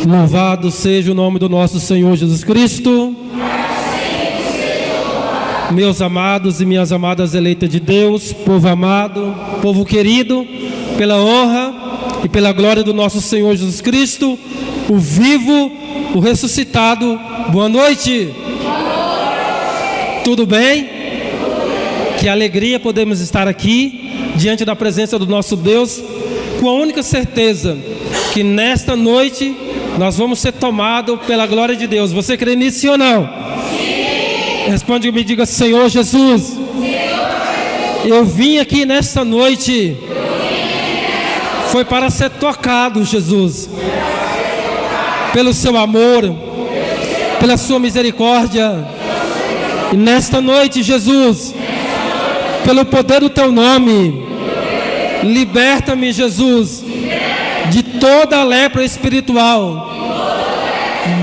Louvado seja o nome do nosso Senhor Jesus Cristo. Meus amados e minhas amadas eleitas de Deus, povo amado, povo querido, pela honra e pela glória do nosso Senhor Jesus Cristo, o vivo, o ressuscitado, boa noite. Tudo bem? Que alegria podemos estar aqui, diante da presença do nosso Deus, com a única certeza que nesta noite nós vamos ser tomados pela glória de Deus. Você crê nisso ou não? Sim. Responde e me diga: Senhor Jesus, eu vim aqui nesta noite, foi para ser tocado, Jesus, pelo seu amor, pela sua misericórdia. E nesta noite, Jesus, pelo poder do teu nome, liberta-me, Jesus, de toda a lepra espiritual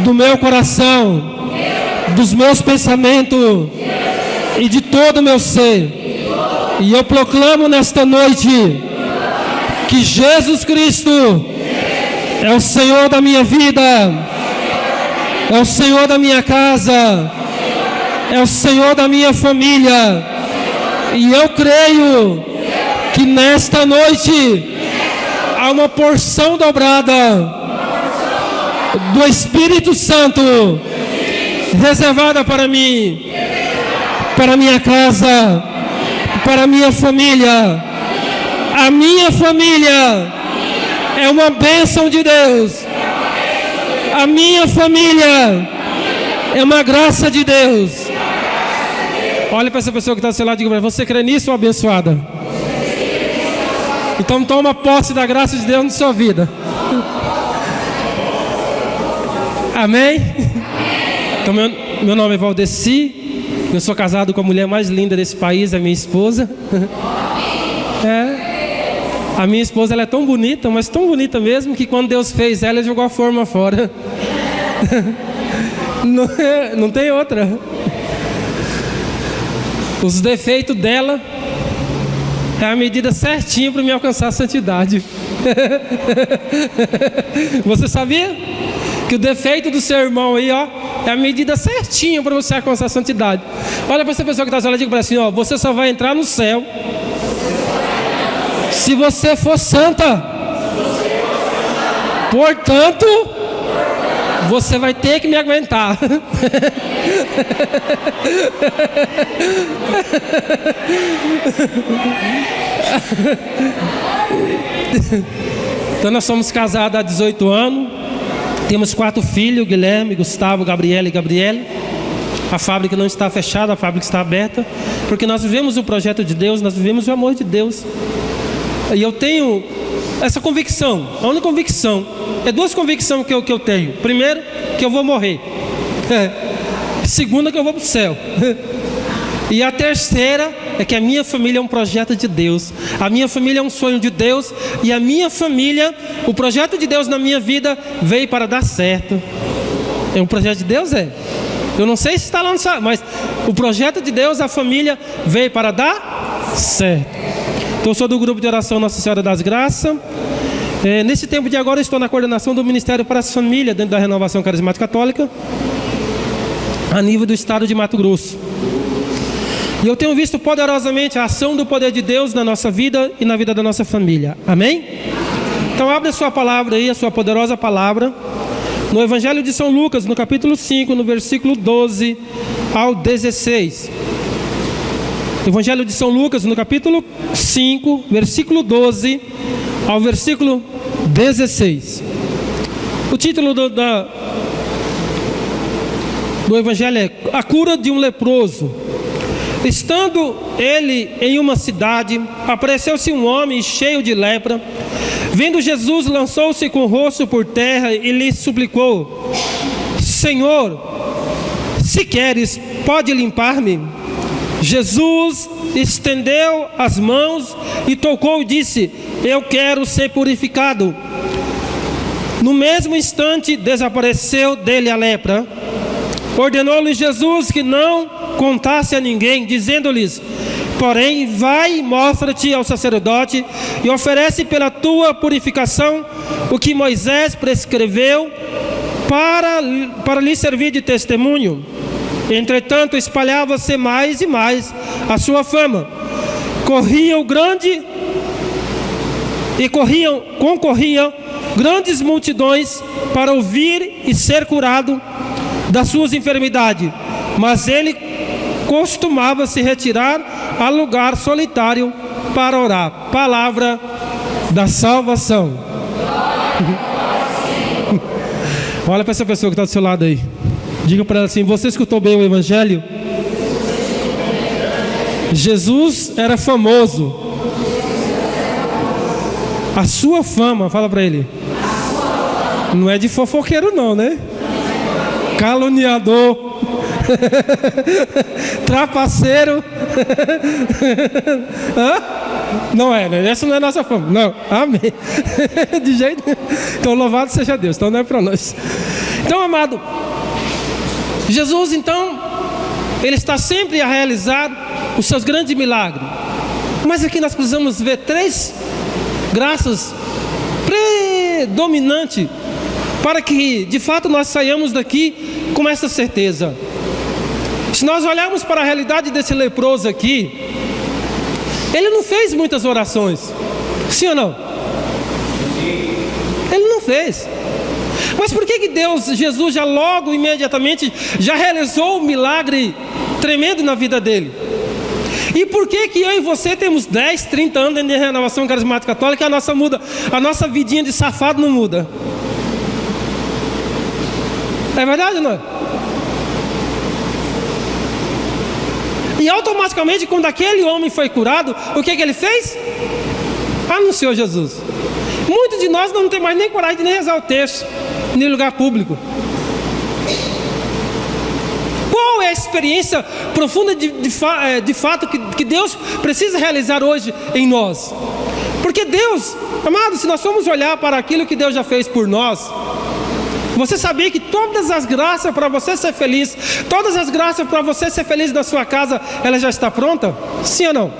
do meu coração, dos meus pensamentos e de todo o meu ser. E eu proclamo nesta noite que Jesus Cristo é o Senhor da minha vida, é o Senhor da minha casa, é o Senhor da minha família. E eu creio que nesta noite há uma porção dobrada do Espírito Santo reservada para mim, para minha casa, para minha família. A minha família é uma bênção de Deus. A minha família é uma graça de Deus. Olha para essa pessoa que está do seu lado e diga: você crê nisso, ou abençoada? Então toma posse da graça de Deus na sua vida. Amém? Então meu nome é Valdeci. Eu sou casado com a mulher mais linda desse país, a minha esposa. A minha esposa, ela é tão bonita, mas tão bonita mesmo, que quando Deus fez ela, ele jogou a forma fora. Não tem outra. Os defeitos dela é a medida certinha para me alcançar a santidade. Você sabia que o defeito do seu irmão aí, ó, é a medida certinha para você alcançar a santidade? Olha para essa pessoa que está falando, diga para assim, ó: você só vai entrar no céu se você for santa. Portanto, você vai ter que me aguentar. Então nós somos casados há 18 anos. Temos 4 filhos: Guilherme, Gustavo, Gabriela e Gabriela. A fábrica não está fechada, a fábrica está aberta, porque nós vivemos o projeto de Deus, nós vivemos o amor de Deus. E eu tenho essa convicção. A única convicção, é 2 convicções que eu tenho. Primeiro, que eu vou morrer. Segunda, que eu vou para o céu. E a terceira é que a minha família é um projeto de Deus. A minha família é um sonho de Deus. E a minha família, o projeto de Deus na minha vida veio para dar certo. É um projeto de Deus, é. Eu não sei se está lá no céu, mas o projeto de Deus, a família veio para dar certo. Então, eu sou do grupo de oração Nossa Senhora das Graças. Nesse tempo de agora, eu estou na coordenação do Ministério para as Famílias, dentro da Renovação Carismática Católica, a nível do estado de Mato Grosso. E eu tenho visto poderosamente a ação do poder de Deus na nossa vida e na vida da nossa família. Amém? Então, abre a sua palavra aí, a sua poderosa palavra, no Evangelho de São Lucas, no capítulo 5, no versículo 12 ao 16. Evangelho de São Lucas, no capítulo 5, versículo 12 ao versículo 16. O título do Evangelho é A Cura de um Leproso. Estando ele em uma cidade, apareceu-se um homem cheio de lepra. Vendo Jesus, lançou-se com o rosto por terra e lhe suplicou: Senhor, se queres, pode limpar-me. Jesus estendeu as mãos e tocou e disse: eu quero ser purificado. No mesmo instante desapareceu dele a lepra. Ordenou-lhe Jesus que não contasse a ninguém, dizendo-lhes: porém, vai e mostra-te ao sacerdote e oferece pela tua purificação o que Moisés prescreveu para lhe servir de testemunho. Entretanto, espalhava-se mais e mais a sua fama. Concorriam grandes multidões para ouvir e ser curado das suas enfermidades. Mas ele costumava se retirar a lugar solitário para orar. Palavra da salvação. Olha para essa pessoa que está do seu lado aí. Diga para ela assim: você escutou bem o Evangelho? Jesus era famoso. A sua fama, fala para ele, não é de fofoqueiro não, né? Caluniador, trapaceiro. Não é, né? Essa não é a nossa fama. Não, amém. De jeito nenhum. Então louvado seja Deus. Então não é para nós. Então, amado, Jesus, então, ele está sempre a realizar os seus grandes milagres. Mas aqui nós precisamos ver 3 graças predominantes para que, de fato, nós saiamos daqui com essa certeza. Se nós olharmos para a realidade desse leproso aqui, ele não fez muitas orações. Sim ou não? Ele não fez. Mas por que Deus, Jesus, já logo, imediatamente, já realizou um milagre tremendo na vida dele? E por que eu e você temos 10, 30 anos de renovação carismática católica e a nossa vidinha de safado não muda? É verdade ou não é? E automaticamente, quando aquele homem foi curado, o que ele fez? Anunciou Jesus. Muitos de nós não tem mais nem coragem de nem rezar o texto em lugar público. Qual é a experiência profunda de fato que Deus precisa realizar hoje em nós? Porque Deus, amado, se nós formos olhar para aquilo que Deus já fez por nós, você sabia que todas as graças para você ser feliz, todas as graças para você ser feliz na sua casa, ela já está pronta? Sim ou não?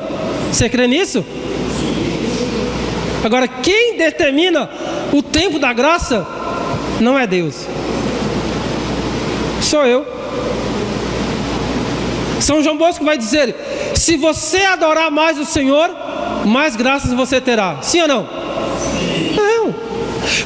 Você crê nisso? Agora, quem determina o tempo da graça não é Deus, sou eu. São João Bosco vai dizer: se você adorar mais o Senhor, mais graças você terá. Sim ou não? Não.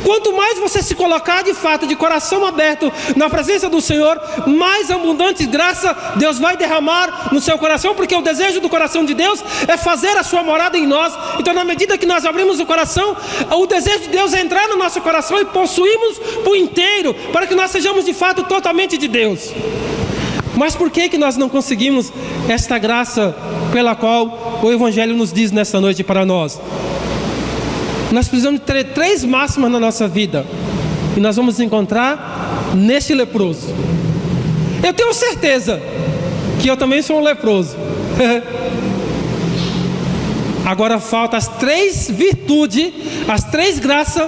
Quanto mais você se colocar de fato, de coração aberto na presença do Senhor, mais abundante graça Deus vai derramar no seu coração, porque o desejo do coração de Deus é fazer a sua morada em nós. Então, na medida que nós abrimos o coração, o desejo de Deus é entrar no nosso coração e possuirmos por inteiro, para que nós sejamos de fato totalmente de Deus. Mas por que nós não conseguimos esta graça pela qual o Evangelho nos diz nessa noite para nós? Nós precisamos ter 3 máximas na nossa vida, e nós vamos encontrar neste leproso. Eu tenho certeza que eu também sou um leproso. Agora faltam as 3 virtudes, as 3 graças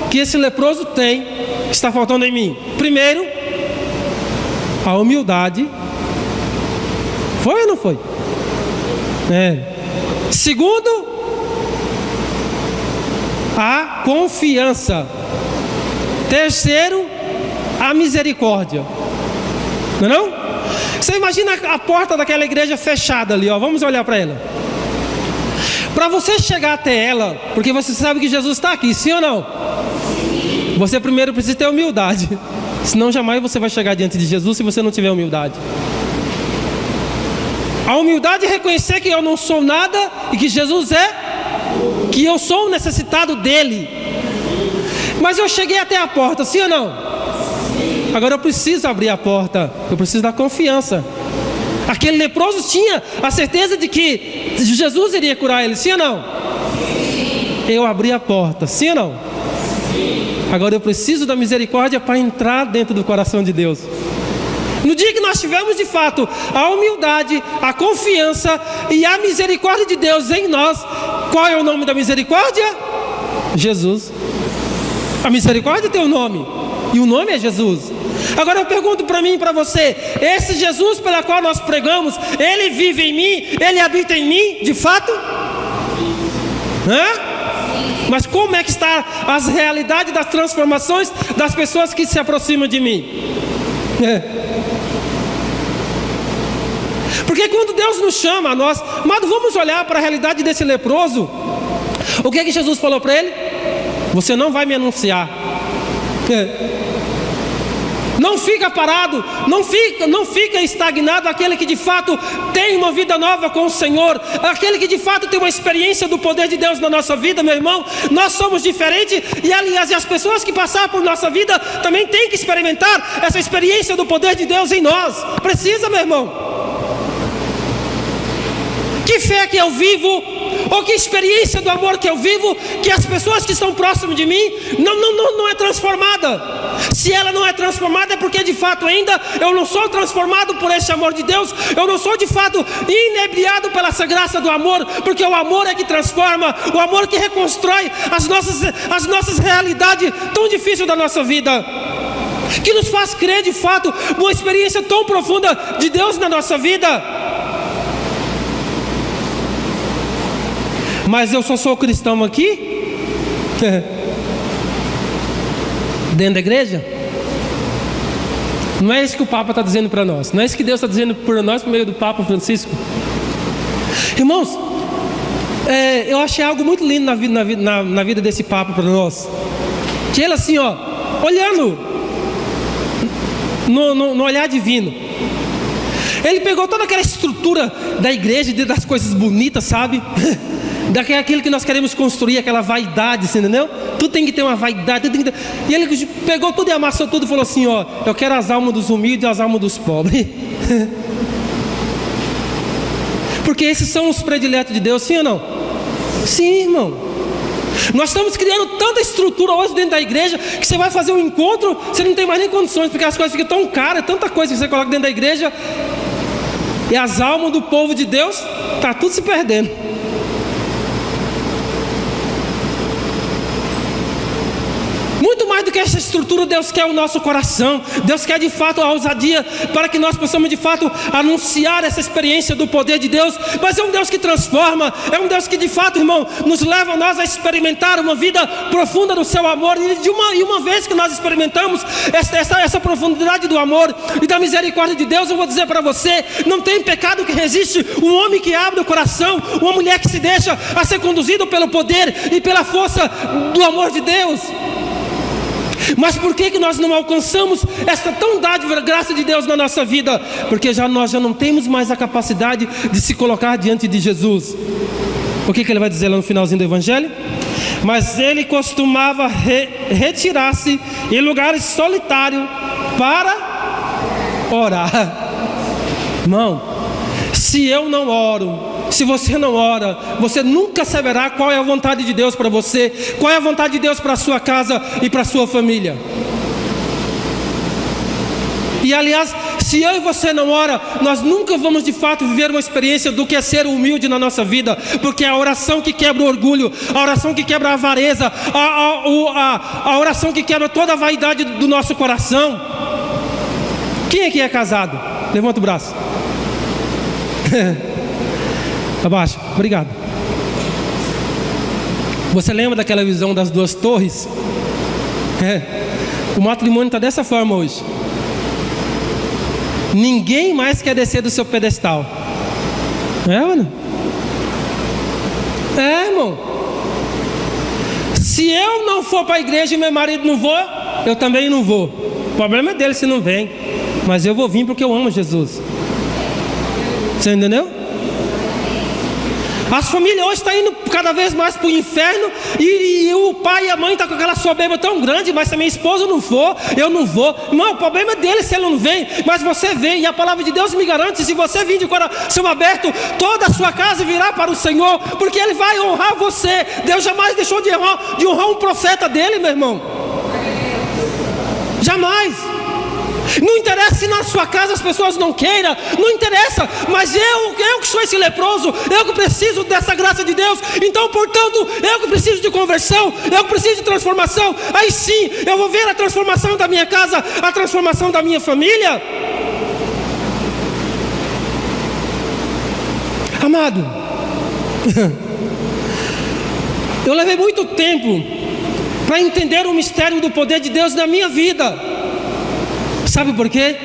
que esse leproso tem, que está faltando em mim. Primeiro, a humildade. Foi ou não foi? Segundo, a confiança. Terceiro, a misericórdia. Não é não? Você imagina a porta daquela igreja fechada ali, ó. Vamos olhar para ela. Para você chegar até ela, porque você sabe que Jesus está aqui, sim ou não? Sim. Você primeiro precisa ter humildade. Senão jamais você vai chegar diante de Jesus se você não tiver humildade. A humildade é reconhecer que eu não sou nada e que Jesus é, que eu sou necessitado dele. Mas eu cheguei até a porta, sim ou não? Sim. Agora eu preciso abrir a porta, eu preciso da confiança. Aquele leproso tinha a certeza de que Jesus iria curar ele, sim ou não? Sim. Eu abri a porta, sim ou não? Sim. Agora eu preciso da misericórdia para entrar dentro do coração de Deus. No dia que nós tivermos de fato a humildade, a confiança e a misericórdia de Deus em nós, qual é o nome da misericórdia? Jesus. A misericórdia tem um nome, e o nome é Jesus. Agora eu pergunto para mim e para você: esse Jesus pela qual nós pregamos, ele vive em mim, ele habita em mim, de fato? Hã? Mas como é que está as realidades das transformações das pessoas que se aproximam de mim? Porque quando Deus nos chama a nós, amado, vamos olhar para a realidade desse leproso. O que é que Jesus falou para ele? Você não vai me anunciar. Não fica parado, não fica estagnado aquele que de fato tem uma vida nova com o Senhor, aquele que de fato tem uma experiência do poder de Deus na nossa vida, meu irmão. Nós somos diferentes e aliás, as pessoas que passaram por nossa vida também têm que experimentar essa experiência do poder de Deus em nós. Precisa, meu irmão. Que fé que eu vivo, ou que experiência do amor que eu vivo, que as pessoas que estão próximas de mim não é transformada. Se ela não é transformada é porque de fato ainda eu não sou transformado por esse amor de Deus. Eu não sou de fato inebriado pela essa graça do amor, porque o amor é que transforma, o amor que reconstrói as nossas realidades tão difíceis da nossa vida, que nos faz crer de fato uma experiência tão profunda de Deus na nossa vida. Mas eu só sou cristão aqui? Dentro da igreja? Não é isso que o Papa está dizendo para nós. Não é isso que Deus está dizendo para nós por meio do Papa Francisco. Irmãos, eu achei algo muito lindo na vida desse Papa para nós. Que ele assim, olhando no olhar divino, ele pegou toda aquela estrutura da igreja, das coisas bonitas, sabe? Daquilo que nós queremos construir, aquela vaidade, assim, entendeu? Tudo tem que ter uma vaidade, E ele pegou tudo e amassou tudo e falou assim, eu quero as almas dos humildes e as almas dos pobres. Porque esses são os prediletos de Deus, sim ou não? Sim, irmão. Nós estamos criando tanta estrutura hoje dentro da igreja, que você vai fazer um encontro, você não tem mais nem condições, porque as coisas ficam tão caras, tanta coisa que você coloca dentro da igreja, e as almas do povo de Deus, está tudo se perdendo. Muito mais do que essa estrutura, Deus quer o nosso coração. Deus quer de fato a ousadia para que nós possamos de fato anunciar essa experiência do poder de Deus. Mas é um Deus que transforma, é um Deus que de fato, irmão, nos leva a nós a experimentar uma vida profunda do seu amor. E uma vez que nós experimentamos essa profundidade do amor e da misericórdia de Deus, eu vou dizer para você, não tem pecado que resiste um homem que abre o coração, uma mulher que se deixa a ser conduzido pelo poder e pela força do amor de Deus. Mas por que nós não alcançamos essa tão dádiva graça de Deus na nossa vida? Porque nós já não temos mais a capacidade de se colocar diante de Jesus. O que ele vai dizer lá no finalzinho do Evangelho? Mas ele costumava retirar-se em lugares solitários para orar. Irmão, se eu não oro, se você não ora, você nunca saberá qual é a vontade de Deus para você, qual é a vontade de Deus para a sua casa e para a sua família. E aliás, se eu e você não ora, nós nunca vamos de fato viver uma experiência do que é ser humilde na nossa vida, porque é a oração que quebra o orgulho, a oração que quebra a avareza, a oração que quebra toda a vaidade do nosso coração. Quem aqui é casado? Levanta o braço. Abaixo, obrigado. Você lembra daquela visão das duas torres? O matrimônio está dessa forma hoje. Ninguém mais quer descer do seu pedestal. Mano? Irmão. Se eu não for para a igreja e meu marido não for, eu também não vou. O problema é dele se não vem. Mas eu vou vir porque eu amo Jesus. Você entendeu? As famílias hoje estão indo cada vez mais para o inferno e o pai e a mãe estão com aquela soberba tão grande. Mas se a minha esposa não for, eu não vou. Não, o problema é dele se ele não vem, mas você vem. E a palavra de Deus me garante, se você vir de coração aberto, toda a sua casa virá para o Senhor, porque Ele vai honrar você. Deus jamais deixou de honrar um profeta dele, meu irmão. Jamais. Não interessa se na sua casa as pessoas não queiram, não interessa, mas eu que sou esse leproso, eu que preciso dessa graça de Deus, então portanto, eu que preciso de conversão, eu que preciso de transformação, aí sim, eu vou ver a transformação da minha casa, a transformação da minha família. Amado, Eu levei muito tempo para entender o mistério do poder de Deus na minha vida. Sabe por quê?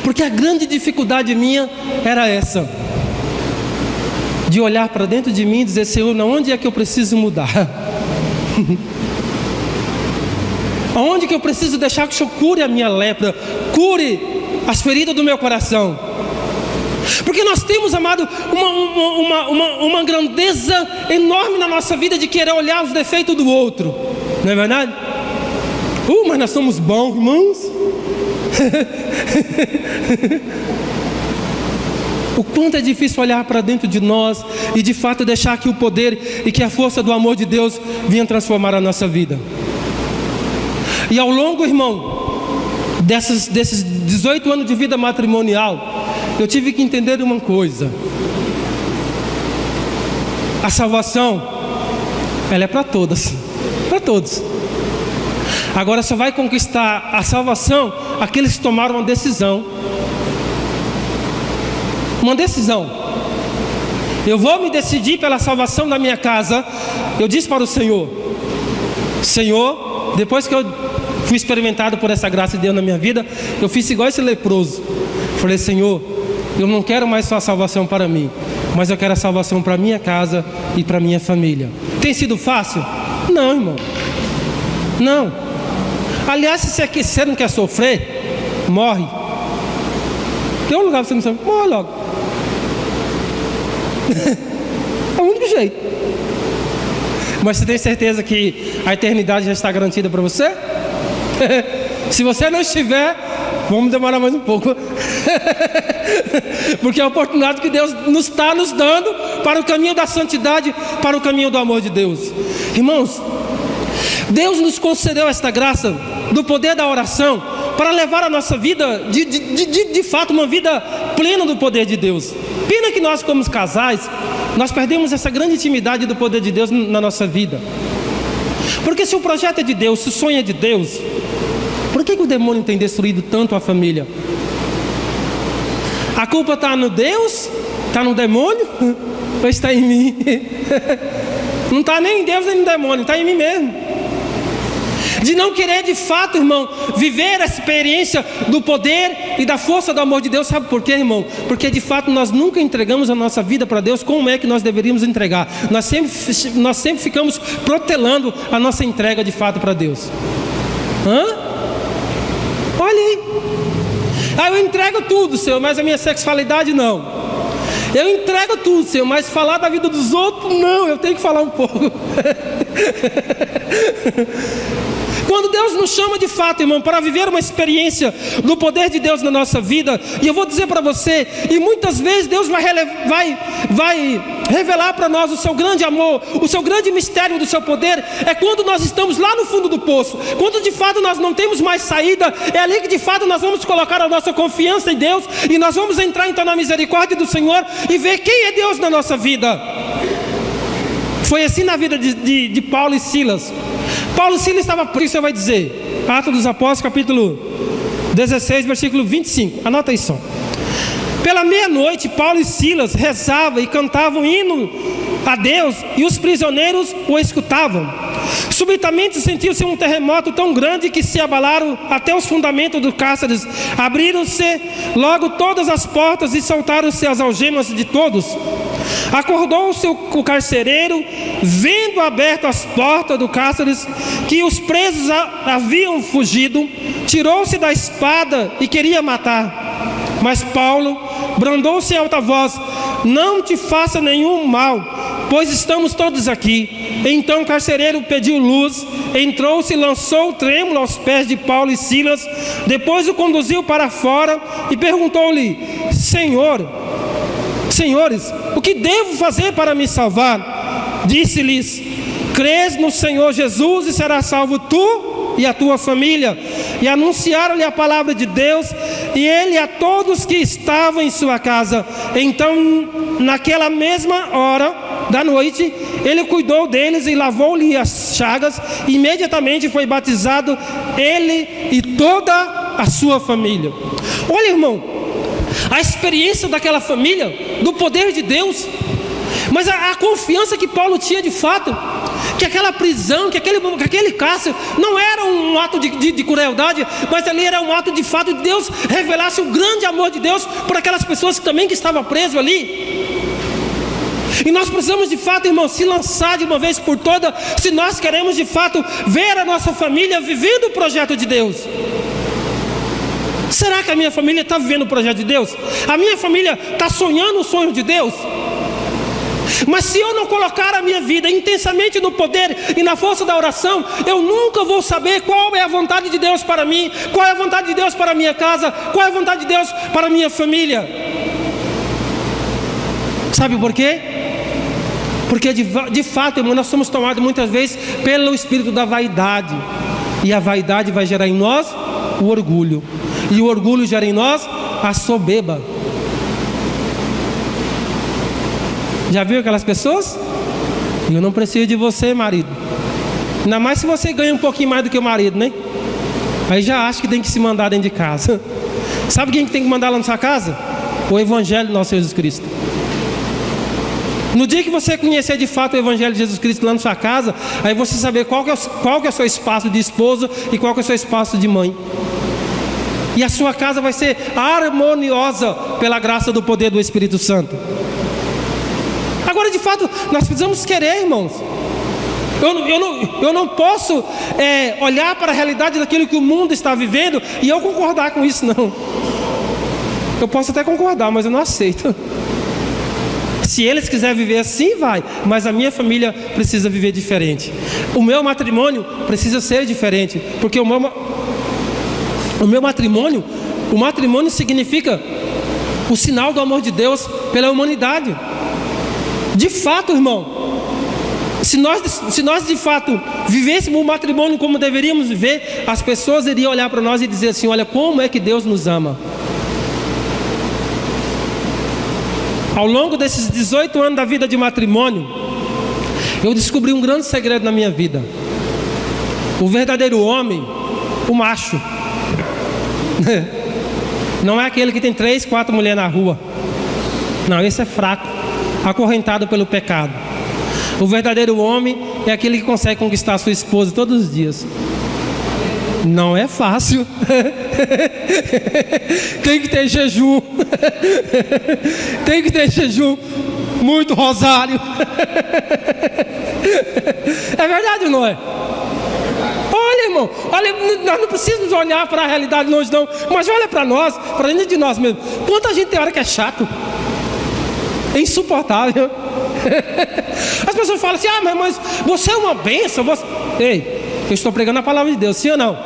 Porque a grande dificuldade minha era essa: de olhar para dentro de mim e dizer: Senhor, onde é que eu preciso mudar? Aonde que eu preciso deixar que o Senhor cure a minha lepra, cure as feridas do meu coração? Porque nós temos, amado, uma grandeza enorme na nossa vida de querer olhar os defeitos do outro, não é verdade? Mas nós somos bons, irmãos. O quanto é difícil olhar para dentro de nós e de fato deixar que o poder e que a força do amor de Deus venha transformar a nossa vida. E ao longo, irmão, desses 18 anos de vida matrimonial, eu tive que entender uma coisa: a salvação, ela é para todas, para todos. Agora só vai conquistar a salvação aqueles que tomaram uma decisão. Uma decisão. Eu vou me decidir pela salvação da minha casa. Eu disse para o Senhor: Senhor, depois que eu fui experimentado por essa graça de Deus na minha vida, eu fiz igual esse leproso. Falei: Senhor, eu não quero mais só a salvação para mim, mas eu quero a salvação para minha casa e para minha família. Tem sido fácil? Não, irmão. Não. Aliás, se você não quer sofrer, morre. Tem um lugar para você não sofrer, morre logo. É o único jeito. Mas você tem certeza que a eternidade já está garantida para você? Se você não estiver, vamos demorar mais um pouco. Porque é a oportunidade que Deus está nos dando para o caminho da santidade, para o caminho do amor de Deus. Irmãos, Deus nos concedeu esta graça do poder da oração para levar a nossa vida de fato uma vida plena do poder de Deus. Pena que nós, como casais, nós perdemos essa grande intimidade do poder de Deus na nossa vida. Porque se o projeto é de Deus, se o sonho é de Deus, por que o demônio tem destruído tanto a família? A culpa está no Deus? Está no demônio? Ou está em mim? Não está nem em Deus nem no demônio, está em mim mesmo. De não querer de fato, irmão, viver a experiência do poder e da força do amor de Deus. Sabe por quê, irmão? Porque de fato nós nunca entregamos a nossa vida para Deus como é que nós deveríamos entregar. Nós sempre ficamos protelando a nossa entrega de fato para Deus. Olha aí. Eu entrego tudo, Senhor, mas a minha sexualidade não. Eu entrego tudo, Senhor, mas falar da vida dos outros, não, eu tenho que falar um pouco. Quando Deus nos chama de fato, irmão, para viver uma experiência do poder de Deus na nossa vida, e eu vou dizer para você, e muitas vezes Deus vai revelar para nós o seu grande amor, o seu grande mistério do seu poder, é quando nós estamos lá no fundo do poço, quando de fato nós não temos mais saída, é ali que de fato nós vamos colocar a nossa confiança em Deus, e nós vamos entrar então na misericórdia do Senhor, e ver quem é Deus na nossa vida. Foi assim na vida de Paulo e Silas. Paulo e Silas estavam, por isso você vai dizer, Atos dos Apóstolos, capítulo 16, versículo 25. Anota isso. Pela meia-noite, Paulo e Silas rezavam e cantavam hino a Deus, e os prisioneiros o escutavam. Subitamente sentiu-se um terremoto tão grande que se abalaram até os fundamentos do cárcere. Abriram-se logo todas as portas e soltaram-se as algemas de todos. Acordou-se o carcereiro, vendo aberto as portas do cárcere, que os presos haviam fugido, tirou-se da espada e queria matar. Mas Paulo brandou-se em alta voz: não te faça nenhum mal, pois estamos todos aqui. Então o carcereiro pediu luz, entrou-se e lançou trêmulo aos pés de Paulo e Silas. Depois o conduziu para fora e perguntou-lhe: Senhores, o que devo fazer para me salvar? Disse-lhes: crês no Senhor Jesus e serás salvo tu e a tua família. E anunciaram-lhe a palavra de Deus, e ele a todos que estavam em sua casa. Então, naquela mesma hora da noite, ele cuidou deles e lavou-lhe as chagas. Imediatamente foi batizado ele e toda a sua família. Olha, irmão, a experiência daquela família, do poder de Deus, mas a confiança que Paulo tinha de fato, que aquela prisão, que aquele cárcere não era um ato de crueldade, mas ali era um ato de fato de Deus revelasse o grande amor de Deus por aquelas pessoas que estavam presas ali. E nós precisamos de fato, irmão, se lançar de uma vez por todas, se nós queremos de fato ver a nossa família vivendo o projeto de Deus. Será que a minha família está vivendo o projeto de Deus? A minha família está sonhando o sonho de Deus? Mas se eu não colocar a minha vida intensamente no poder e na força da oração, eu nunca vou saber qual é a vontade de Deus para mim, qual é a vontade de Deus para a minha casa, qual é a vontade de Deus para a minha família. Sabe por quê? Porque de fato, irmão, nós somos tomados muitas vezes pelo espírito da vaidade. E a vaidade vai gerar em nós o orgulho. E o orgulho gera em nós a soberba. Já viu aquelas pessoas? Eu não preciso de você, marido. Ainda mais se você ganha um pouquinho mais do que o marido, né? Aí já acha que tem que se mandar dentro de casa. Sabe quem que tem que mandar lá na sua casa? O Evangelho do nosso Jesus Cristo. No dia que você conhecer de fato o Evangelho de Jesus Cristo lá na sua casa, aí você saber qual que é o seu espaço de esposa e qual que é o seu espaço de mãe. E a sua casa vai ser harmoniosa pela graça do poder do Espírito Santo. Agora, de fato, nós precisamos querer, irmãos. Eu não posso olhar para a realidade daquilo que o mundo está vivendo e eu concordar com isso, não. Eu posso até concordar, mas eu não aceito. Se eles quiserem viver assim, vai. Mas a minha família precisa viver diferente. O meu matrimônio precisa ser diferente. Porque o meu matrimônio, o matrimônio significa o sinal do amor de Deus pela humanidade. De fato, irmão, se nós de fato vivêssemos o matrimônio como deveríamos viver, as pessoas iriam olhar para nós e dizer assim: olha como é que Deus nos ama. Ao longo desses 18 anos da vida de matrimônio, eu descobri um grande segredo na minha vida. O verdadeiro homem, o macho, não é aquele que tem 3, 4 mulheres na rua. Não, esse é fraco, acorrentado pelo pecado. O verdadeiro homem é aquele que consegue conquistar a sua esposa todos os dias. Não é fácil. Tem que ter jejum. Tem que ter jejum. Muito rosário. É verdade ou não é? Olha, irmão, olha, nós não precisamos olhar para a realidade longe não, mas olha para nós, para dentro de nós mesmos. Quanta gente tem hora que é chato, é insuportável. As pessoas falam assim: ah, mas você é uma bênção. Ei, eu estou pregando a palavra de Deus, sim ou não?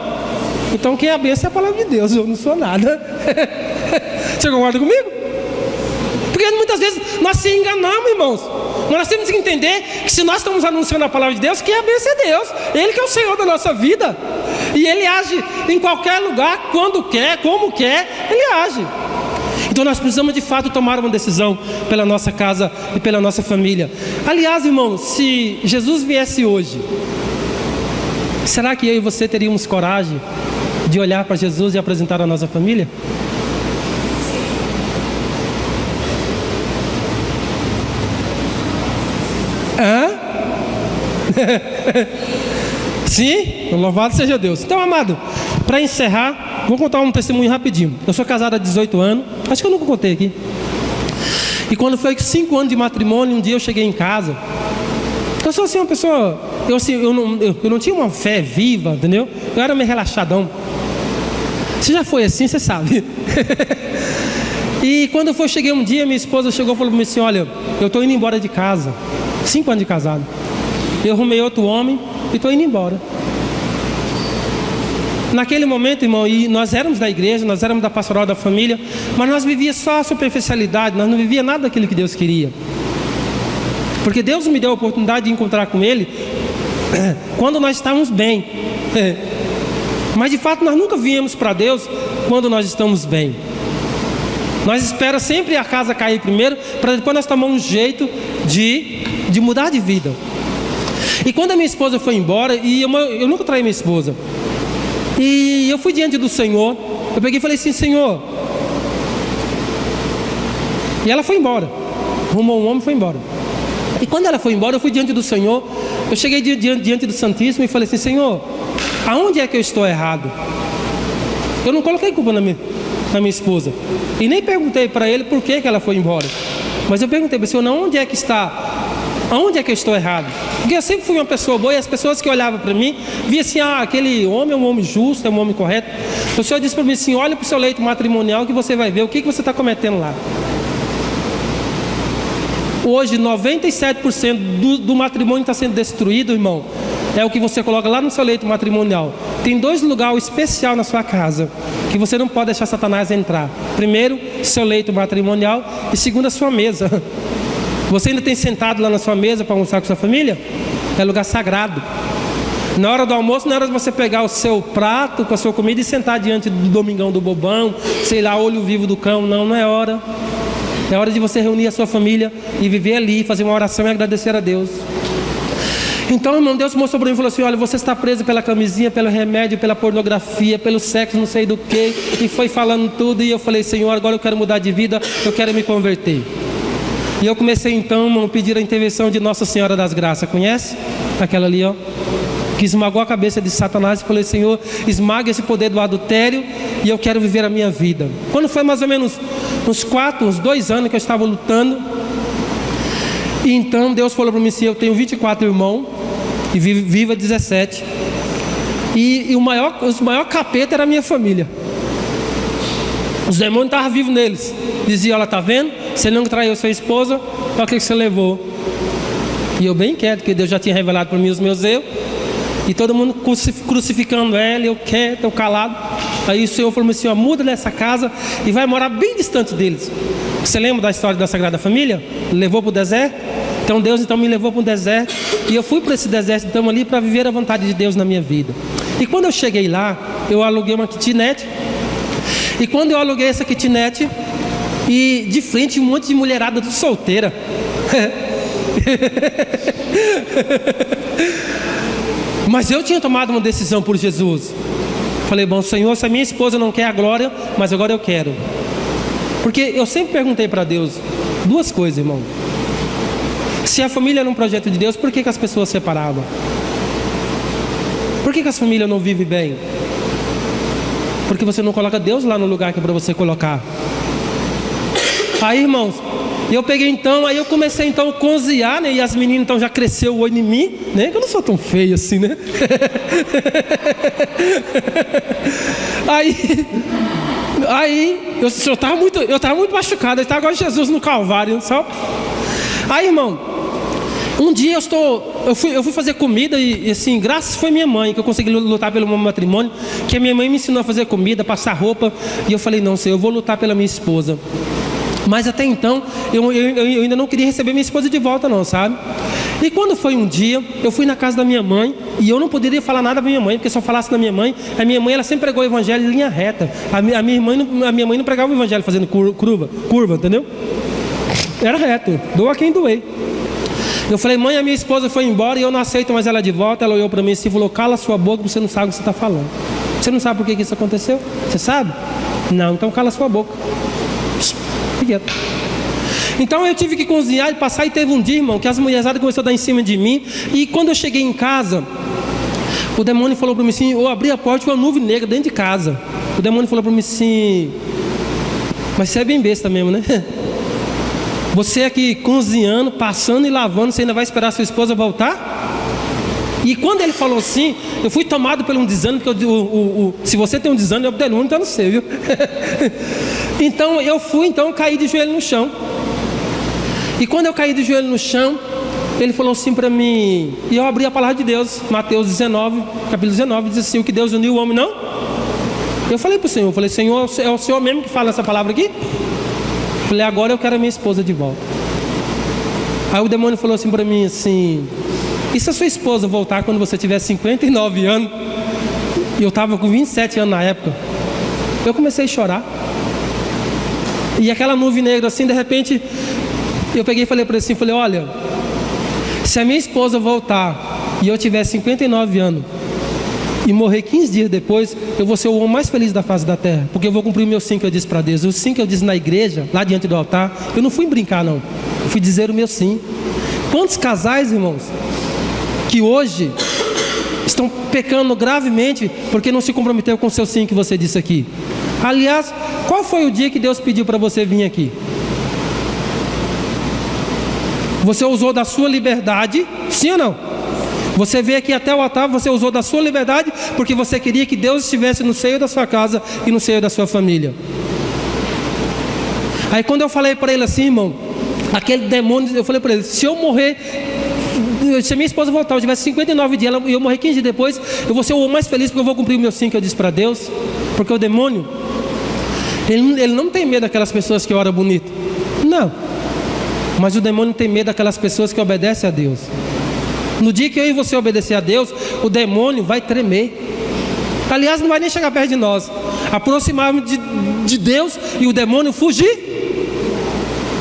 Então quem é a bênção é a palavra de Deus, eu não sou nada. Você concorda comigo? Porque muitas vezes nós se enganamos, irmãos. Nós temos que entender que se nós estamos anunciando a palavra de Deus, quem é a bênção é Deus. Ele que é o Senhor da nossa vida. E Ele age em qualquer lugar, quando quer, como quer, Ele age. Então nós precisamos de fato tomar uma decisão pela nossa casa e pela nossa família. Aliás, irmãos, se Jesus viesse hoje, será que eu e você teríamos coragem de olhar para Jesus e apresentar a nossa família? Hã? Sim? Louvado seja Deus. Então, amado, para encerrar, vou contar um testemunho rapidinho. Eu sou casado há 18 anos, acho que eu nunca contei aqui. E quando foi 5 anos de matrimônio, um dia eu cheguei em casa. Eu sou assim uma pessoa, eu não tinha uma fé viva, entendeu? Eu era meio relaxadão. Você já foi assim, você sabe. E quando eu cheguei um dia, minha esposa chegou e falou para mim assim: olha, eu estou indo embora de casa. 5 anos de casado. Eu arrumei outro homem e estou indo embora. Naquele momento, irmão, e nós éramos da igreja, nós éramos da pastoral da família, mas nós vivíamos só a superficialidade, nós não vivíamos nada daquilo que Deus queria. Porque Deus me deu a oportunidade de encontrar com Ele quando nós estávamos bem. Mas de fato nós nunca viemos para Deus quando nós estamos bem. Nós esperamos sempre a casa cair primeiro, para depois nós tomar um jeito de mudar de vida. E quando a minha esposa foi embora, e eu nunca traí minha esposa, e eu fui diante do Senhor, eu peguei e falei assim: Senhor. E ela foi embora, arrumou um homem e foi embora. E quando ela foi embora, eu fui diante do Senhor. Eu cheguei diante do Santíssimo e falei assim: Senhor, aonde é que eu estou errado? Eu não coloquei culpa na minha esposa. E nem perguntei para ele por que ela foi embora. Mas eu perguntei para o Senhor: onde é que está? Aonde é que eu estou errado? Porque eu sempre fui uma pessoa boa, e as pessoas que olhavam para mim viam assim: aquele homem é um homem justo, é um homem correto. O Senhor disse para mim assim: olha para o seu leito matrimonial que você vai ver o que você está cometendo lá. Hoje 97% do matrimônio está sendo destruído, irmão. É o que você coloca lá no seu leito matrimonial. Tem 2 lugares especiais na sua casa que você não pode deixar Satanás entrar. Primeiro, seu leito matrimonial, e segundo, a sua mesa. Você ainda tem sentado lá na sua mesa para almoçar com sua família? É lugar sagrado. Na hora do almoço, não é hora de você pegar o seu prato com a sua comida e sentar diante do domingão do bobão, sei lá, olho vivo do cão. Não é hora. É hora de você reunir a sua família e viver ali, fazer uma oração e agradecer a Deus. Então, irmão, Deus mostrou para mim e falou assim: olha, você está preso pela camisinha, pelo remédio, pela pornografia, pelo sexo, não sei do que. E foi falando tudo, e eu falei: Senhor, agora eu quero mudar de vida, eu quero me converter. E eu comecei então, irmão, a pedir a intervenção de Nossa Senhora das Graças. Conhece? Aquela ali, ó, que esmagou a cabeça de Satanás. E falei: Senhor, esmaga esse poder do adultério, e eu quero viver a minha vida. Quando foi mais ou menos uns 2 anos que eu estava lutando, e então Deus falou para mim assim: eu tenho 24 irmãos e viva 17. E os maior capeta era a minha família. Os demônios estavam vivos neles. Dizia: olha, tá vendo? Você não traiu sua esposa, olha o que você levou. E eu bem quieto, porque Deus já tinha revelado para mim os meus erros. E todo mundo crucificando ela, eu quieto, eu calado. Aí o Senhor falou assim: ó, muda dessa casa e vai morar bem distante deles. Você lembra da história da Sagrada Família? Levou para o deserto? Então Deus me levou para um deserto. E eu fui para esse deserto então ali para viver a vontade de Deus na minha vida. E quando eu cheguei lá, eu aluguei uma kitnet. E quando eu aluguei essa kitnet, e de frente um monte de mulherada tudo solteira. Mas eu tinha tomado uma decisão por Jesus. Falei: bom, Senhor, se a minha esposa não quer a glória, mas agora eu quero. Porque eu sempre perguntei para Deus 2 coisas, irmão. Se a família era um projeto de Deus, por que as pessoas se separavam? Por que as famílias não vivem bem? Porque você não coloca Deus lá no lugar que é para você colocar. Aí, irmãos, eu peguei então, aí eu comecei então a cozinhar, né? E as meninas então já cresceu o olho em mim, né? Que eu não sou tão feio assim, né? Aí eu tava muito machucado, eu estava igual Jesus no Calvário, sabe? Aí, irmão, um dia eu fui fazer comida e assim, graças foi minha mãe que eu consegui lutar pelo meu matrimônio, que a minha mãe me ensinou a fazer comida, passar roupa, e eu falei: não, Senhor, eu vou lutar pela minha esposa. Mas até então, eu ainda não queria receber minha esposa de volta não, sabe? E quando foi um dia, eu fui na casa da minha mãe, e eu não poderia falar nada para minha mãe, porque se eu falasse da minha mãe, a minha mãe ela sempre pregou o evangelho em linha reta. A minha mãe não pregava o evangelho fazendo curva, entendeu? Era reto, doa quem doer. Eu falei: mãe, a minha esposa foi embora e eu não aceito mais ela de volta. Ela olhou para mim e falou: cala sua boca, você não sabe o que você está falando. Você não sabe por que isso aconteceu? Você sabe? Não, então cala sua boca. Então eu tive que cozinhar e passar, e teve um dia, irmão, que as mulheradas começaram a dar em cima de mim. E quando eu cheguei em casa, o demônio falou para mim assim: eu abri a porta e uma nuvem negra dentro de casa. O demônio falou para mim assim: mas você é bem besta mesmo, né? Você aqui cozinhando, passando e lavando, você ainda vai esperar a sua esposa voltar? E quando ele falou assim, eu fui tomado por um desânimo, porque se você tem um desânimo, o demônio está no seu, viu? Então eu caí de joelho no chão. E quando eu caí de joelho no chão, ele falou assim para mim, e eu abri a palavra de Deus, Mateus 19, capítulo 19, diz assim: o que Deus uniu, o homem não? Eu falei para o Senhor, Senhor, é o Senhor mesmo que fala essa palavra aqui? Falei: agora eu quero a minha esposa de volta. Aí o demônio falou assim para mim assim: e se a sua esposa voltar quando você tiver 59 anos? E eu estava com 27 anos na época. Eu comecei a chorar. E aquela nuvem negra assim, de repente, eu peguei e falei para ele assim, falei: olha, se a minha esposa voltar e eu tiver 59 anos e morrer 15 dias depois, eu vou ser o homem mais feliz da face da terra, porque eu vou cumprir o meu sim que eu disse para Deus. O sim que eu disse na igreja, lá diante do altar, eu não fui brincar não, eu fui dizer o meu sim. Quantos casais, irmãos, que hoje estão pecando gravemente porque não se comprometeu com o seu sim que você disse aqui? Aliás, qual foi o dia que Deus pediu para você vir aqui? Você usou da sua liberdade, sim ou não? Você veio aqui até o altar, você usou da sua liberdade porque você queria que Deus estivesse no seio da sua casa e no seio da sua família. Aí quando eu falei para ele assim, irmão, aquele demônio, eu falei para ele, se eu morrer, se a minha esposa voltar, eu tivesse 59 dias e eu morrer 15 dias depois, eu vou ser o mais feliz porque eu vou cumprir o meu sim que eu disse para Deus. Porque o demônio, ele não tem medo daquelas pessoas que oram bonito, não. Mas o demônio tem medo daquelas pessoas que obedecem a Deus. No dia que eu e você obedecer a Deus, o demônio vai tremer. Aliás, não vai nem chegar perto de nós. Aproximar-me de Deus e o demônio fugir.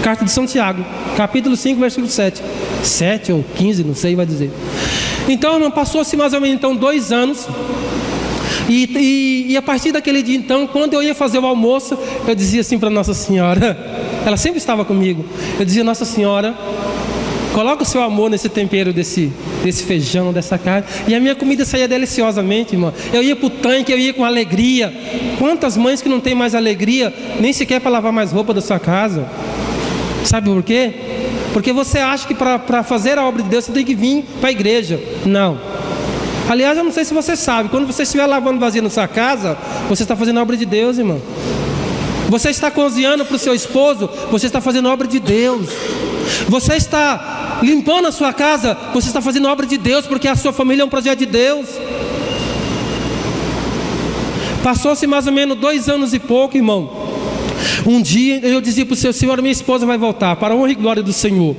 Carta de São Tiago, capítulo 5, versículo 7. 7 ou 15, não sei, vai dizer. Então, não passou-se mais ou menos 2 anos. E a partir daquele dia, então, quando eu ia fazer o almoço, eu dizia assim para Nossa Senhora. Ela sempre estava comigo. Eu dizia, Nossa Senhora, coloca o seu amor nesse tempero desse feijão, dessa carne. E a minha comida saía deliciosamente, irmão. Eu ia para o tanque, eu ia com alegria. Quantas mães que não têm mais alegria, nem sequer para lavar mais roupa da sua casa? Sabe por quê? Porque você acha que para fazer a obra de Deus você tem que vir para a igreja. Não. Aliás, eu não sei se você sabe, quando você estiver lavando vasilha na sua casa, você está fazendo a obra de Deus, irmão. Você está cozinhando para o seu esposo, você está fazendo a obra de Deus. Você está limpando a sua casa, você está fazendo a obra de Deus, porque a sua família é um projeto de Deus. Passou-se mais ou menos 2 anos e pouco, irmão. Um dia eu dizia para o Senhor, minha esposa vai voltar, para a honra e glória do Senhor.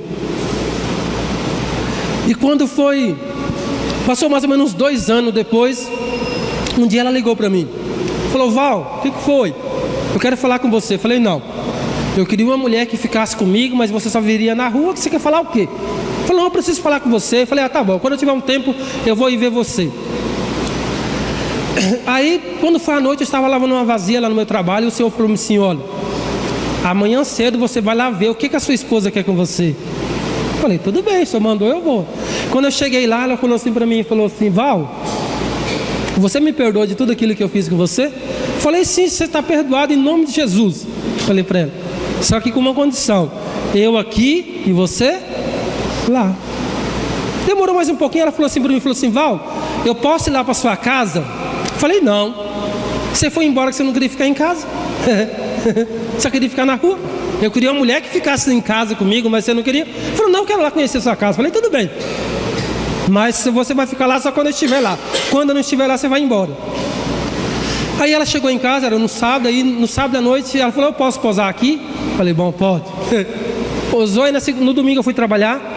E quando foi, passou mais ou menos 2 anos depois, um dia ela ligou para mim. Falou, Val, o que foi? Eu quero falar com você. Eu falei, não. Eu queria uma mulher que ficasse comigo, mas você só viria na rua, que você quer falar o quê? Falou, não, eu preciso falar com você. Eu falei, tá bom, quando eu tiver um tempo, eu vou ir ver você. Aí, quando foi à noite, eu estava lavando uma vasilha lá no meu trabalho, e o Senhor falou assim, olha, amanhã cedo você vai lá ver o que a sua esposa quer com você. Eu falei, tudo bem, o Senhor mandou, eu vou. Quando eu cheguei lá, ela falou assim para mim, falou assim, Val, você me perdoa de tudo aquilo que eu fiz com você? Eu falei, sim, você está perdoado em nome de Jesus. Eu falei para ela, só que com uma condição, eu aqui e você lá. Demorou mais um pouquinho, ela falou assim para mim, falou assim, Val, eu posso ir lá para sua casa? Eu falei, não. Você foi embora que você não queria ficar em casa? Você queria ficar na rua? Eu queria uma mulher que ficasse em casa comigo, mas você não queria? Ele falou, não, eu quero lá conhecer a sua casa. Eu falei, tudo bem, mas você vai ficar lá só quando eu estiver lá. Quando eu não estiver lá, você vai embora. Aí ela chegou em casa, era no sábado, aí no sábado à noite, ela falou, eu posso posar aqui? Eu falei, bom, pode. Posou, e no domingo eu fui trabalhar.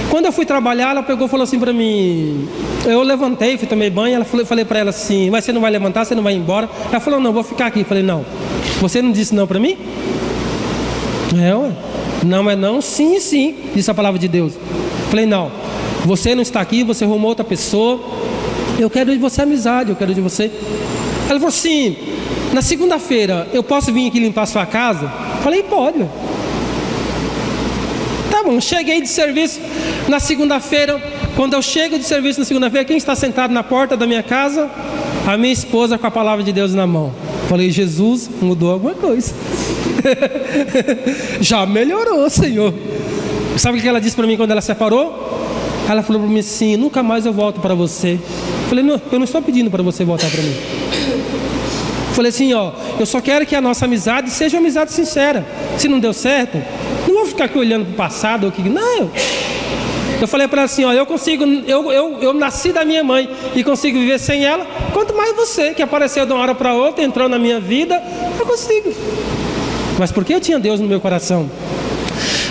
Quando eu fui trabalhar, ela pegou e falou assim para mim, eu levantei, fui tomar banho, falei para ela assim, mas você não vai levantar, você não vai embora? Ela falou, não, vou ficar aqui. Eu falei, não, você não disse não para mim? Ué, não é não, sim, sim, disse a palavra de Deus. Eu falei, não, você não está aqui, você arrumou outra pessoa, eu quero de você amizade, eu quero de você. Ela falou assim, na segunda-feira eu posso vir aqui limpar a sua casa? Eu falei, pode. Tá bom, cheguei de serviço na segunda-feira. Quando eu chego de serviço na segunda-feira, quem está sentado na porta da minha casa? A minha esposa com a palavra de Deus na mão. Falei, Jesus, mudou alguma coisa. Já melhorou, Senhor. Sabe o que ela disse para mim quando ela separou? Ela falou para mim assim, nunca mais eu volto para você. Eu falei, não, eu não estou pedindo para você voltar para mim. Eu falei assim, ó, eu só quero que a nossa amizade seja uma amizade sincera. Se não deu certo, não vou ficar aqui olhando para o passado ou que não. Eu falei para ela assim, ó, eu nasci da minha mãe e consigo viver sem ela. Quanto mais você, que apareceu de uma hora para outra, entrou na minha vida, eu consigo. Mas porque eu tinha Deus no meu coração.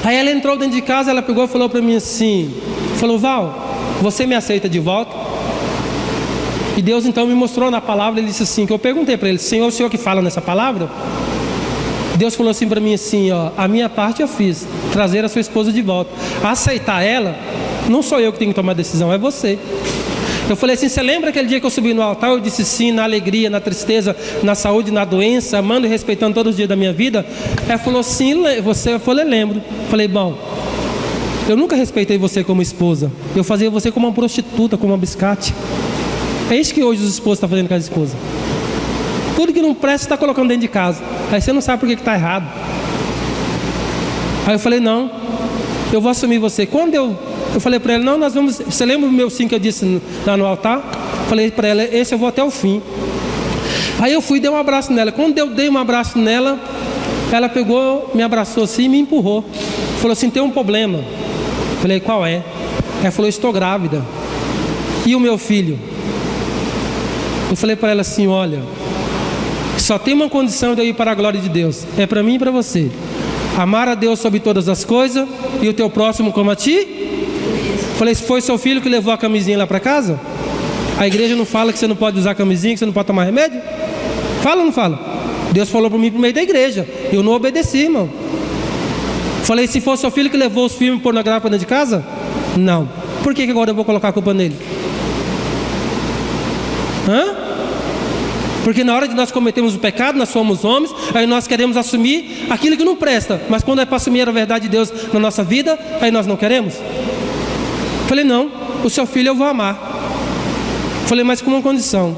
Aí ela entrou dentro de casa, ela pegou e falou para mim assim, falou, Val, você me aceita de volta? E Deus então me mostrou na palavra, ele disse assim, que eu perguntei para ele, Senhor, o Senhor que fala nessa palavra? Deus falou assim para mim assim, ó, a minha parte eu fiz, trazer a sua esposa de volta. Aceitar ela, não sou eu que tenho que tomar a decisão, é você. Eu falei assim, você lembra aquele dia que eu subi no altar, eu disse sim, na alegria, na tristeza, na saúde, na doença, amando e respeitando todos os dias da minha vida? Ela falou sim, você? Eu falei, lembro. Eu falei, bom, eu nunca respeitei você como esposa. Eu fazia você como uma prostituta, como uma biscate. É isso que hoje os esposos estão fazendo com as esposas. Tudo que não presta, está colocando dentro de casa. Aí você não sabe por que está errado. Aí eu falei, não, eu vou assumir você. Quando eu falei para ela, não, nós vamos... Você lembra o meu sim que eu disse lá no altar? Falei para ela, esse eu vou até o fim. Aí eu fui e dei um abraço nela. Quando eu dei um abraço nela, ela pegou, me abraçou assim e me empurrou. Falou assim, tem um problema. Falei, qual é? Ela falou, estou grávida. E o meu filho? Eu falei para ela assim, olha, só tem uma condição de eu ir para a glória de Deus. É para mim e para você. Amar a Deus sobre todas as coisas e o teu próximo como a ti. Falei, foi seu filho que levou a camisinha lá para casa? A igreja não fala que você não pode usar camisinha, que você não pode tomar remédio? Fala ou não fala? Deus falou para mim por meio da igreja. Eu não obedeci, irmão. Falei, se for seu filho que levou os filmes pornográficos dentro de casa? Não. Por que agora eu vou colocar a culpa nele? Porque na hora de nós cometermos o pecado, nós somos homens, aí nós queremos assumir aquilo que não presta. Mas quando é para assumir a verdade de Deus na nossa vida, aí nós não queremos. Falei, não, o seu filho eu vou amar. Falei, mas com uma condição: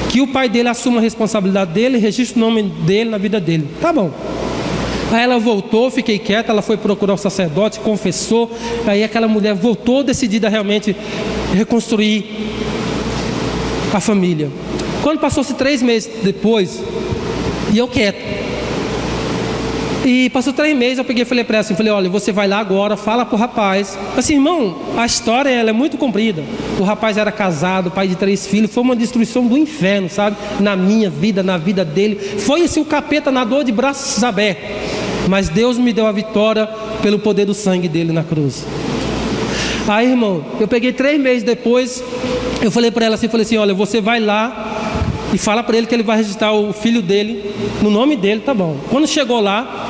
que o pai dele assuma a responsabilidade dele e registre o nome dele na vida dele. Tá bom. Aí ela voltou, fiquei quieta, ela foi procurar o sacerdote, confessou. Aí aquela mulher voltou decidida a realmente reconstruir a família. Quando passou-se 3 meses depois, e eu quieto, e passou 3 meses, eu peguei e falei para ela assim, falei, olha, você vai lá agora, fala pro rapaz. Assim, irmão, a história ela é muito comprida. O rapaz era casado, pai de 3 filhos, foi uma destruição do inferno, sabe? Na minha vida, na vida dele. Foi assim, o capeta nadou de braços abertos. Mas Deus me deu a vitória pelo poder do sangue dele na cruz. Aí, irmão, eu peguei 3 meses depois, eu falei para ela assim, falei assim, olha, você vai lá e fala para ele que ele vai registrar o filho dele no nome dele, tá bom. Quando chegou lá,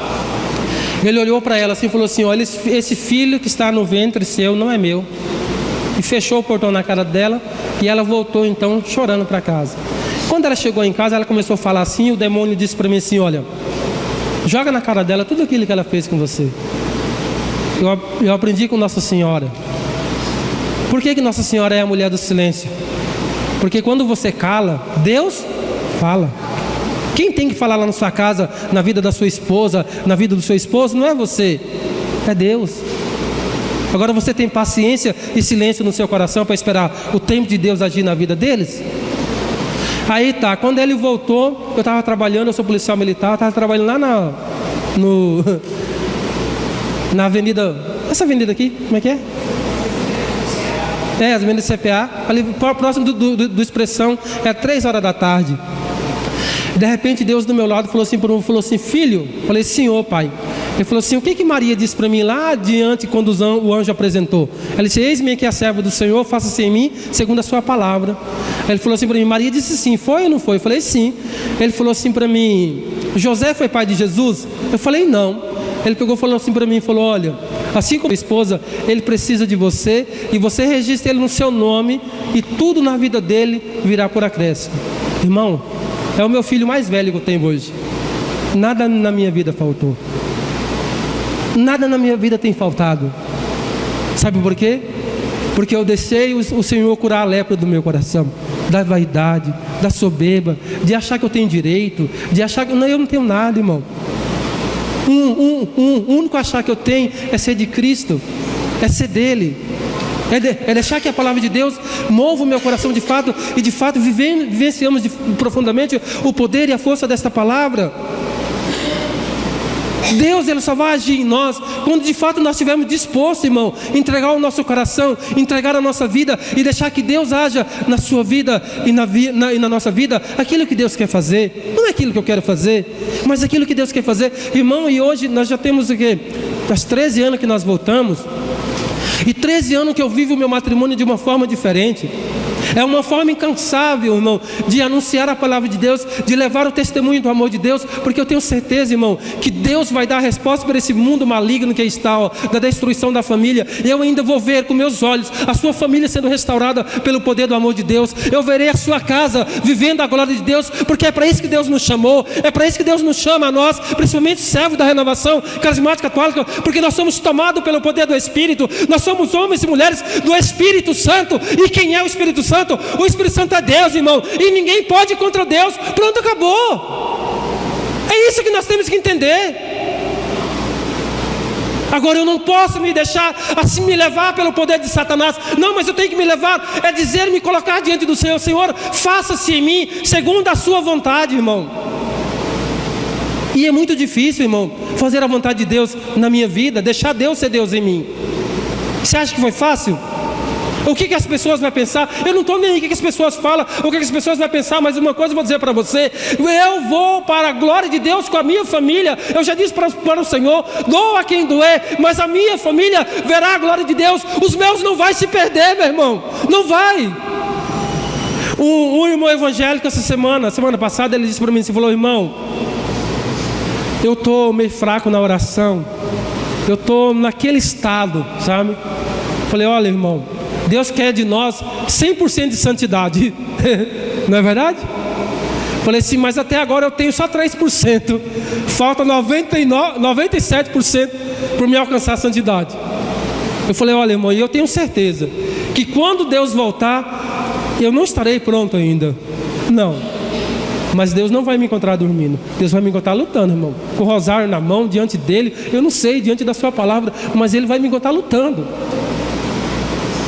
ele olhou para ela assim e falou assim, olha, esse filho que está no ventre seu não é meu. E fechou o portão na cara dela, e ela voltou então chorando para casa. Quando ela chegou em casa, ela começou a falar assim, e o demônio disse para mim assim, olha, joga na cara dela tudo aquilo que ela fez com você. Eu aprendi com Nossa Senhora. Por que Nossa Senhora é a mulher do silêncio? Porque quando você cala, Deus fala. Quem tem que falar lá na sua casa, na vida da sua esposa, na vida do seu esposo, não é você, é Deus. Agora você tem paciência e silêncio no seu coração para esperar o tempo de Deus agir na vida deles? Aí tá, quando ele voltou, eu estava trabalhando, eu sou policial militar, eu estava trabalhando lá na avenida, essa avenida aqui, como é que é? É, as meninas do CPA, ali próximo do Expressão, 3 horas da tarde. De repente Deus do meu lado falou assim, filho, falei, senhor, pai. Ele falou assim, o que Maria disse para mim lá adiante quando o anjo apresentou? Ela disse, eis-me aqui a serva do Senhor, faça-se em mim segundo a sua palavra. Ele falou assim para mim, Maria disse sim, foi ou não foi? Eu falei sim. Ele falou assim para mim, José foi pai de Jesus? Eu falei não. Ele pegou e falou assim para mim, falou, olha, assim como a esposa, ele precisa de você, e você registra ele no seu nome, e tudo na vida dele virá por acréscimo. Irmão, é o meu filho mais velho que eu tenho hoje. Nada na minha vida faltou. Nada na minha vida tem faltado. Sabe por quê? Porque eu deixei o Senhor curar a lepra do meu coração, da vaidade, da soberba, de achar que eu tenho direito, de achar que eu não tenho nada, irmão. O único achar que eu tenho é ser de Cristo, é ser dele, é deixar que a palavra de Deus mova o meu coração de fato, e de fato vivenciamos profundamente o poder e a força desta palavra. Deus, ele só vai agir em nós quando de fato nós estivermos dispostos, irmão, entregar o nosso coração, entregar a nossa vida e deixar que Deus haja na sua vida e na nossa vida aquilo que Deus quer fazer. Não é aquilo que eu quero fazer, mas aquilo que Deus quer fazer, irmão. E hoje nós já temos o quê? Faz 13 anos que nós voltamos, e 13 anos que eu vivo o meu matrimônio de uma forma diferente. É uma forma incansável, irmão, de anunciar a palavra de Deus, de levar o testemunho do amor de Deus, porque eu tenho certeza, irmão, que Deus vai dar a resposta para esse mundo maligno que está, ó, da destruição da família. Eu ainda vou ver com meus olhos a sua família sendo restaurada pelo poder do amor de Deus. Eu verei a sua casa vivendo a glória de Deus, porque é para isso que Deus nos chamou, é para isso que Deus nos chama a nós, principalmente servos da renovação carismática católica, porque nós somos tomados pelo poder do Espírito, nós somos homens e mulheres do Espírito Santo. E quem é o Espírito Santo? O Espírito Santo é Deus, irmão, e ninguém pode ir contra Deus. Pronto, acabou. É isso que nós temos que entender. Agora eu não posso me deixar assim me levar pelo poder de Satanás. Não, mas eu tenho que me levar, é dizer, me colocar diante do Senhor. Senhor, faça-se em mim segundo a sua vontade, irmão. E é muito difícil, irmão, fazer a vontade de Deus na minha vida, deixar Deus ser Deus em mim. Você acha que foi fácil? O que as pessoas vão pensar? Eu não estou nem aí o que as pessoas falam, o que as pessoas vão pensar, mas uma coisa eu vou dizer para você: eu vou para a glória de Deus com a minha família. Eu já disse para o Senhor: doa a quem doer, mas a minha família verá a glória de Deus. Os meus não vai se perder, meu irmão, não vai. Um irmão evangélico semana passada, ele disse para mim, ele falou: irmão, eu estou meio fraco na oração, eu estou naquele estado, sabe? Falei: olha, irmão, Deus quer de nós 100% de santidade. Não é verdade? Falei assim: mas até agora eu tenho só 3%. Falta 97% para me alcançar a santidade. Eu falei: olha, irmão, eu tenho certeza que quando Deus voltar, eu não estarei pronto ainda. Não. Mas Deus não vai me encontrar dormindo. Deus vai me encontrar lutando, irmão, com o rosário na mão, diante dele. Eu não sei, diante da sua palavra, mas ele vai me encontrar lutando.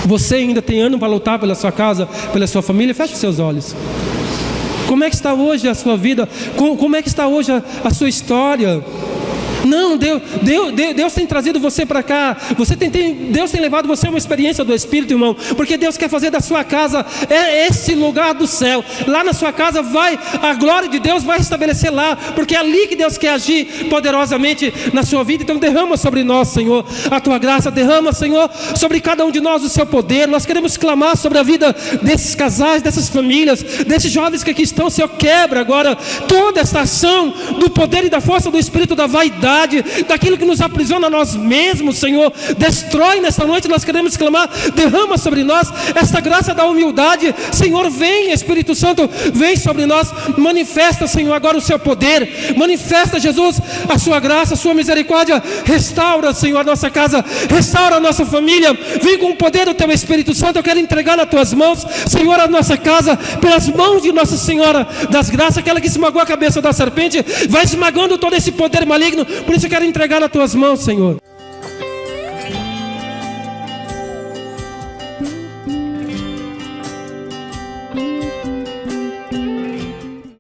Você ainda tem ano para lutar pela sua casa, pela sua família? Feche os seus olhos. Como é que está hoje a sua vida? Como é que está hoje a sua história? Não, Deus tem trazido você para cá. Deus tem levado você a uma experiência do Espírito, irmão, porque Deus quer fazer da sua casa esse lugar do céu. Lá na sua casa a glória de Deus vai estabelecer lá, porque é ali que Deus quer agir poderosamente na sua vida. Então derrama sobre nós, Senhor, a tua graça. Derrama, Senhor, sobre cada um de nós o seu poder. Nós queremos clamar sobre a vida desses casais, dessas famílias, desses jovens que aqui estão. Senhor, quebra agora toda essa ação do poder e da força do Espírito da vaidade, daquilo que nos aprisiona a nós mesmos, Senhor. Destrói nessa noite, nós queremos clamar. Derrama sobre nós esta graça da humildade, Senhor. Vem, Espírito Santo, vem sobre nós. Manifesta, Senhor, agora o seu poder. Manifesta, Jesus, a sua graça, a sua misericórdia. Restaura, Senhor, a nossa casa, restaura a nossa família. Vem com o poder do teu Espírito Santo. Eu quero entregar nas tuas mãos, Senhor, a nossa casa, pelas mãos de Nossa Senhora das Graças, aquela que esmagou a cabeça da serpente, vai esmagando todo esse poder maligno. Por isso eu quero entregar nas tuas mãos, Senhor.